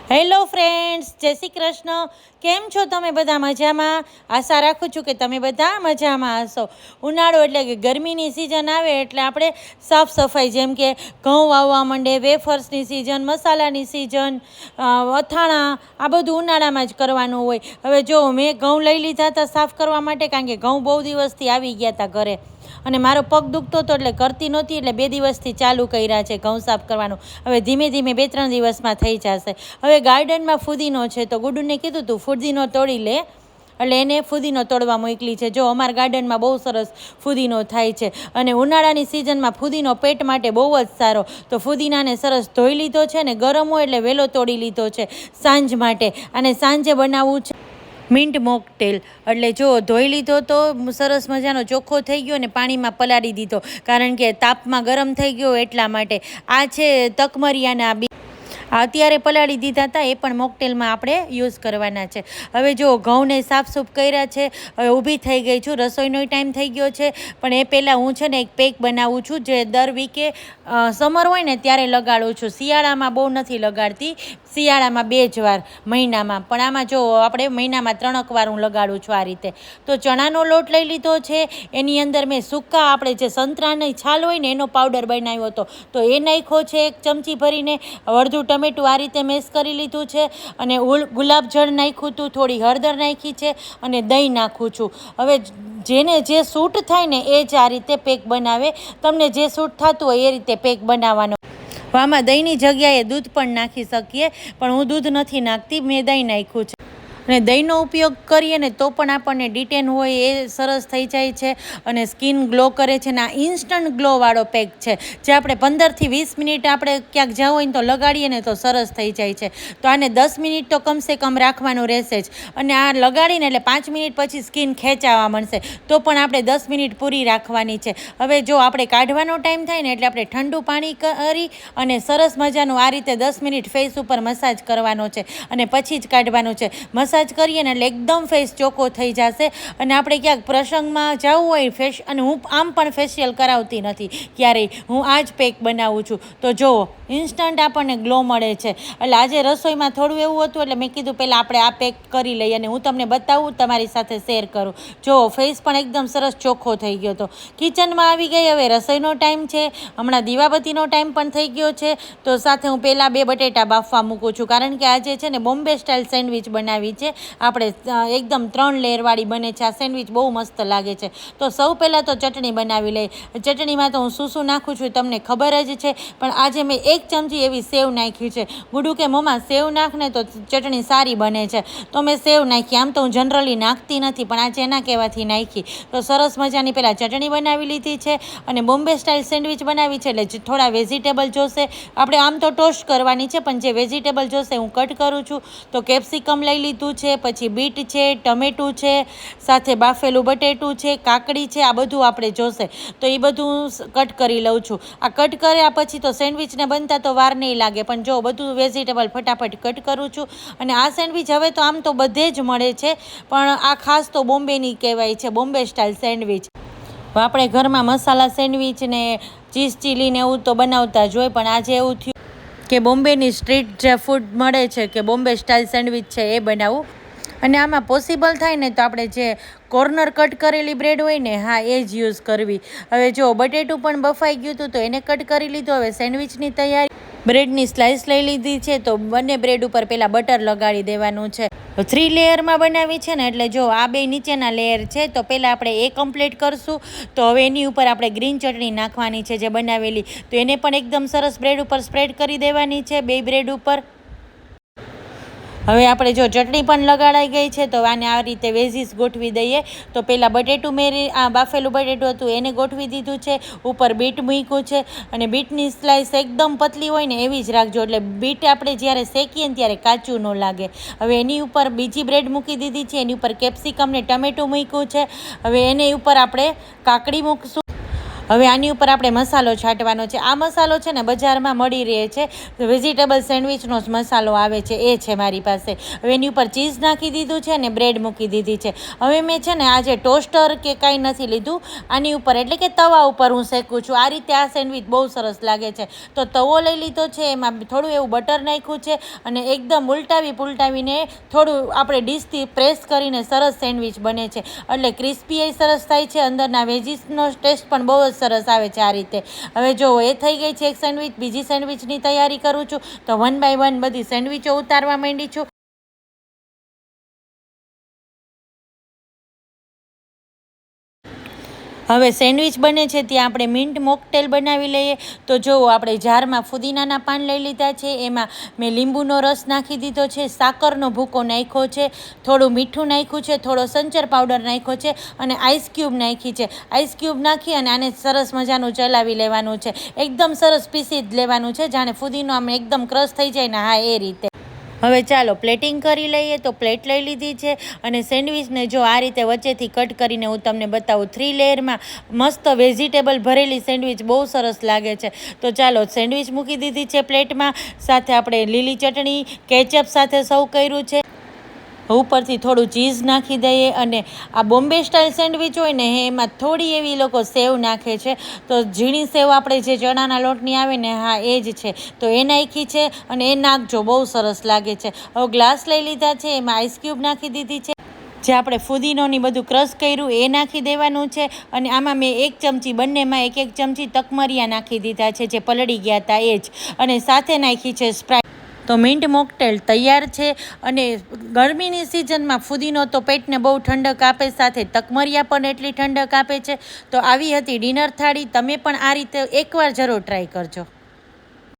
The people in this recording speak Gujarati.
હેલો ફ્રેન્ડ્સ, જય શ્રી કૃષ્ણ. કેમ છો તમે બધા? મજામાં? આશા રાખું છું કે તમે બધા મજામાં હશો. ઉનાળો એટલે કે ગરમીની સિઝન આવે એટલે આપણે સાફ સફાઈ, જેમ કે ઘઉં વાવવા માંડે, વેફર્સની સિઝન, મસાલાની સિઝન, અથાણા, આ બધું ઉનાળામાં જ કરવાનું હોય. હવે જો મેં ઘઉં લઈ લીધા હતા સાફ કરવા માટે, કારણ કે ઘઉં બહુ દિવસથી આવી ગયા હતા ઘરે અને મારો પગ દુખતો હતો એટલે કરતી નહોતી, એટલે 2 દિવસથી ચાલુ કર્યા છે ઘઉં સાફ કરવાનું. હવે ધીમે ધીમે 2-3 દિવસમાં થઈ જશે. હવે ગાર્ડનમાં ફુદીનો છે તો ગુડુને કીધું તું ફુદીનો તોડી લે, એટલે એને ફુદીનો તોડવા મોકલી છે. જો અમારા ગાર્ડનમાં બહુ સરસ ફુદીનો થાય છે અને ઉનાળાની સિઝનમાં ફુદીનો પેટ માટે બહુ જ સારો. તો ફુદીનાને સરસ ધોઈ લીધો છે અને ગરમ હોય એટલે વહેલો તોડી લીધો છે સાંજ માટે. અને સાંજે બનાવવું છે મિન્ટ મોકટેલ. એટલે જો ધોઈ લીધો તો સરસ મજાનો ચોખ્ખો થઈ ગયો અને પાણીમાં પલાળી દીધો, કારણ કે તાપમાં ગરમ થઈ ગયો એટલા માટે. આ છે તકમરિયાના અત્યારે પલાળી દીધા હતા, એ પણ મોકટેલમાં આપણે યુઝ કરવાના છે. હવે જો ઘઉંને સાફસૂફ કર્યા છે, હવે ઊભી થઈ ગઈ છું. રસોઈનો ટાઈમ થઈ ગયો છે, પણ એ પહેલાં હું છે ને એક પેક બનાવું છું, જે દર વીકે સમર હોય ને ત્યારે લગાડું છું. શિયાળામાં બહુ નથી લગાડતી, શિયાળામાં 2 જ વાર મહિનામાં, પણ આમાં જો આપણે મહિનામાં 3 વાર હું લગાડું છું આ રીતે. તો ચણાનો લોટ લઈ લીધો છે, એની અંદર મેં સૂકા આપણે જે સંતરાની છાલ હોય ને એનો પાવડર બનાવ્યો હતો, તો એ નાખ્યો છે 1 ચમચી ભરીને. અડધું ટમેટું આ રીતે મેશ કરી લીધું છે અને ગુલાબજળ નાખ્યું હતું, થોડી હળદર નાખી છે અને દહીં નાખું છું. હવે જેને જે સૂટ થાય ને એ જ આ રીતે પેક બનાવે. તમને જે સૂટ થતું હોય એ રીતે પેક બનાવવાનો. આમાં દહીંની જગ્યાએ દૂધ પણ નાખી શકીએ, પણ હું દૂધ નથી નાખતી, મેં દહીં નાખ્યું છે. અને દહીંનો ઉપયોગ કરીએ ને તો પણ આપણને ડિટેન હોય એ સરસ થઈ જાય છે અને સ્કિન ગ્લો કરે છે. ને આ ઇન્સ્ટન્ટ ગ્લોવાળો પેક છે, જે આપણે 15 થી 20 મિનિટ આપણે ક્યાંક જવું હોય ને તો લગાડીએ ને તો સરસ થઈ જાય છે. તો આને 10 મિનિટ તો કમસે કમ રાખવાનું રહેશે જ. અને આ લગાડીને એટલે 5 મિનિટ પછી સ્કિન ખેંચાવા મળશે, તો પણ આપણે 10 મિનિટ પૂરી રાખવાની છે. હવે જો આપણે કાઢવાનો ટાઈમ થાય ને એટલે આપણે ઠંડુ પાણી કરી અને સરસ મજાનું આ રીતે 10 મિનિટ ફેસ ઉપર મસાજ કરવાનો છે અને પછી જ કાઢવાનું છે. મસાજ કરીએ ને એટલે એકદમ ફેસ ચોખ્ખો થઈ જશે. અને આપણે ક્યાંક પ્રસંગમાં જવું હોય અને હું આમ પણ ફેશિયલ કરાવતી નથી ક્યારેય, હું આ જ પેક બનાવું છું. તો જુઓ, ઇન્સ્ટન્ટ આપણને ગ્લો મળે છે. એટલે આજે રસોઈમાં થોડું એવું હતું એટલે મેં કીધું પહેલાં આપણે આ પેક કરી લઈએ અને હું તમને બતાવું, તમારી સાથે શેર કરું. જુઓ, ફેસ પણ એકદમ સરસ ચોખ્ખો થઈ ગયો હતો. કિચનમાં આવી ગઈ, હવે રસોઈનો ટાઈમ છે. હમણાં દીવાબત્તીનો ટાઈમ પણ થઈ ગયો છે. તો સાથે હું પહેલાં 2 બટેટા બાફવા મૂકું છું, કારણ કે આજે છે ને બોમ્બે સ્ટાઇલ સેન્ડવિચ બનાવી છે આપણે. એકદમ 3 લેયરવાળી બને છે આ સેન્ડવિચ, બહુ મસ્ત લાગે છે. તો સૌ પહેલાં તો ચટણી બનાવી લઈએ. ચટણીમાં તો હું શું નાખું છું તમને ખબર જ છે, પણ આજે મેં 1 ચમચી એવી સેવ નાખી છે. ગુડુ કે મમ્મા સેવ નાખને તો ચટણી સારી બને છે, તો મેં સેવ નાખી. આમ તો હું જનરલી નાખતી નથી, પણ આજે એના કહેવાથી નાખી. તો સરસ મજાની પહેલાં ચટણી બનાવી લીધી છે અને બોમ્બે સ્ટાઇલ સેન્ડવિચ બનાવી છે એટલે થોડા વેજીટેબલ જોશે. આપણે આમ તો ટોસ્ટ કરવાની છે, પણ જે વેજીટેબલ જોશે હું કટ કરું છું. તો કેપ્સિકમ લઈ લીધું છે, પછી બીટ છે, ટમેટું છે, સાથે બાફેલું બટેટું છે, કાકડી છે, આ બધું આપણે જોશે. તો એ બધું કટ કરી લઉં છું. આ કટ કર્યા પછી તો સેન્ડવિચને બનતા તો વાર નહીં લાગે, પણ જો બધું વેજીટેબલ ફટાફટ કટ કરું છું. અને આ સેન્ડવિચ હવે તો આમ તો બધે જ મળે છે, પણ આ ખાસ તો બોમ્બેની કહેવાય છે, બોમ્બે સ્ટાઇલ સેન્ડવિચ. આપણે ઘરમાં મસાલા સેન્ડવિચ ને ચીઝ ચીલી ને એવું તો બનાવતા જ હોય, પણ આજે એવું થયું કે બોમ્બેની સ્ટ્રીટ જે ફૂડ મળે છે કે બોમ્બે સ્ટાઇલ સેન્ડવિચ છે એ બનાવું. અને આમાં પોસિબલ થાય ને તો આપણે જે કોર્નર કટ કરેલી બ્રેડ હોય ને, હા એ જ યુઝ કરવી. હવે જો બટેટું પણ બફાઈ ગયું હતું તો એને કટ કરી લીધું. હવે સેન્ડવિચની તૈયારી. બ્રેડની સ્લાઇસ લઈ લીધી છે, તો બંને બ્રેડ ઉપર પહેલાં બટર લગાડી દેવાનું છે. 3 લેયરમાં બનાવી છે ને, એટલે જો આ 2 નીચેના લેયર છે, તો પહેલાં આપણે એ કમ્પ્લીટ કરશું. તો હવે એની ઉપર આપણે ગ્રીન ચટણી નાખવાની છે જે બનાવેલી, તો એને પણ એકદમ સરસ બ્રેડ ઉપર સ્પ્રેડ કરી દેવાની છે, 2 બ્રેડ ઉપર. હવે આપણે જો ચટણી પણ લગાડાઈ ગઈ છે, તો આને આ રીતે વેજીસ ગોઠવી દઈએ. તો પહેલાં બટેટું બાફેલું બટેટું હતું એને ગોઠવી દીધું છે, ઉપર બીટ મૂક્યું છે. અને બીટની સ્લાઇસ એકદમ પતલી હોય ને એવી જ રાખજો, એટલે બીટ આપણે જ્યારે શેકીએ ને ત્યારે કાચું ન લાગે. હવે એની ઉપર બીજી બ્રેડ મૂકી દીધી છે, એની ઉપર કેપ્સિકમ ને ટમેટું મૂક્યું છે. હવે એની ઉપર આપણે કાકડી મૂકશું. હવે આની ઉપર આપણે મસાલો છાંટવાનો છે. આ મસાલો છે ને બજારમાં મળી રહે છે, વેજીટેબલ સેન્ડવિચનો જ મસાલો આવે છે, એ છે મારી પાસે. હવે એની ઉપર ચીઝ નાખી દીધું છે અને બ્રેડ મૂકી દીધી છે. હવે મેં છે ને આજે ટોસ્ટર કે કાંઈ નથી લીધું, આની ઉપર એટલે કે તવા ઉપર હું શેકું છું. આ રીતે આ સેન્ડવિચ બહુ સરસ લાગે છે. તો તવો લઈ લીધો છે, એમાં થોડું એવું બટર નાખ્યું છે અને એકદમ પુલટાવીને થોડું આપણે ડીશથી પ્રેસ કરીને સરસ સેન્ડવિચ બને છે. એટલે ક્રિસ્પી એ સરસ થાય છે, અંદરના વેજીસનો ટેસ્ટ પણ બહુ જ સરસ આવે છે આ રીતે. હવે જો એ થઈ ગઈ છે એક સેન્ડવિચ, બીજી સેન્ડવિચની તૈયારી કરું છું. તો 1 બાય 1 બધી સેન્ડવિચો ઉતારવા માંડી છું. હવે સેન્ડવિચ બને છે ત્યાં આપણે મિન્ટ મોકટેલ બનાવી લઈએ. તો જો આપણે જારમાં ફુદીનાના પાન લઈ લીધા છે, એમાં મેં લીંબુનો રસ નાખી દીધો છે, સાકરનો ભૂકો નાખ્યો છે, થોડું મીઠું નાખ્યું છે, થોડો સંચર પાવડર નાખ્યો છે અને આઈસ ક્યુબ નાખી છે. આઈસ ક્યુબ નાખી અને આને સરસ મજાનું ચલાવી લેવાનું છે. એકદમ સરસ પીસી જ લેવાનું છે, જાણે ફુદીનો આમ એકદમ ક્રશ થઈ જાય ને, હા એ રીતે. હવે ચાલો પ્લેટિંગ કરી લઈએ. તો પ્લેટ લઈ લીધી છે અને સેન્ડવિચને જો આ રીતે વચ્ચેથી કટ કરીને હું તમને બતાવું. 3 લેયરમાં મસ્ત વેજીટેબલ ભરેલી સેન્ડવિચ બહુ સરસ લાગે છે. તો ચાલો સેન્ડવિચ મૂકી દીધી છે પ્લેટમાં, સાથે આપણે લીલી ચટણી કેચઅપ સાથે સર્વ કર્યું છે. ઉપરથી થોડું ચીઝ નાખી દઈએ અને આ બોમ્બે સ્ટાઇલ સેન્ડવિચ હોય ને એમાં થોડી એવી લોકો સેવ નાખે છે. તો ઝીણી સેવ આપણે જે ચણાના લોટની આવે ને, હા એ જ છે, તો એ નાખી છે અને એ નાખજો, બહુ સરસ લાગે છે. હવે ગ્લાસ લઈ લીધા છે, એમાં આઈસ ક્યુબ નાખી દીધી છે, જે આપણે ફુદીનોની બધું ક્રશ કર્યું એ નાખી દેવાનું છે. અને આમાં મેં 1 ચમચી, બંનેમાં 1 ચમચી તકમરિયા નાખી દીધા છે, જે પલળી ગયા હતા એ જ, અને સાથે નાખી છે સ્પ્રાઇટ. તો મિન્ટ મોકટેલ તૈયાર છે. અને ગરમીની સિઝનમાં ફુદીનો તો પેટને બહુ ઠંડક આપે, સાથે તકમરિયા પણ એટલી ઠંડક આપે છે. તો આવી હતી ડિનર થાળી. તમે પણ આ રીતે એકવાર જરૂર ટ્રાય કરજો.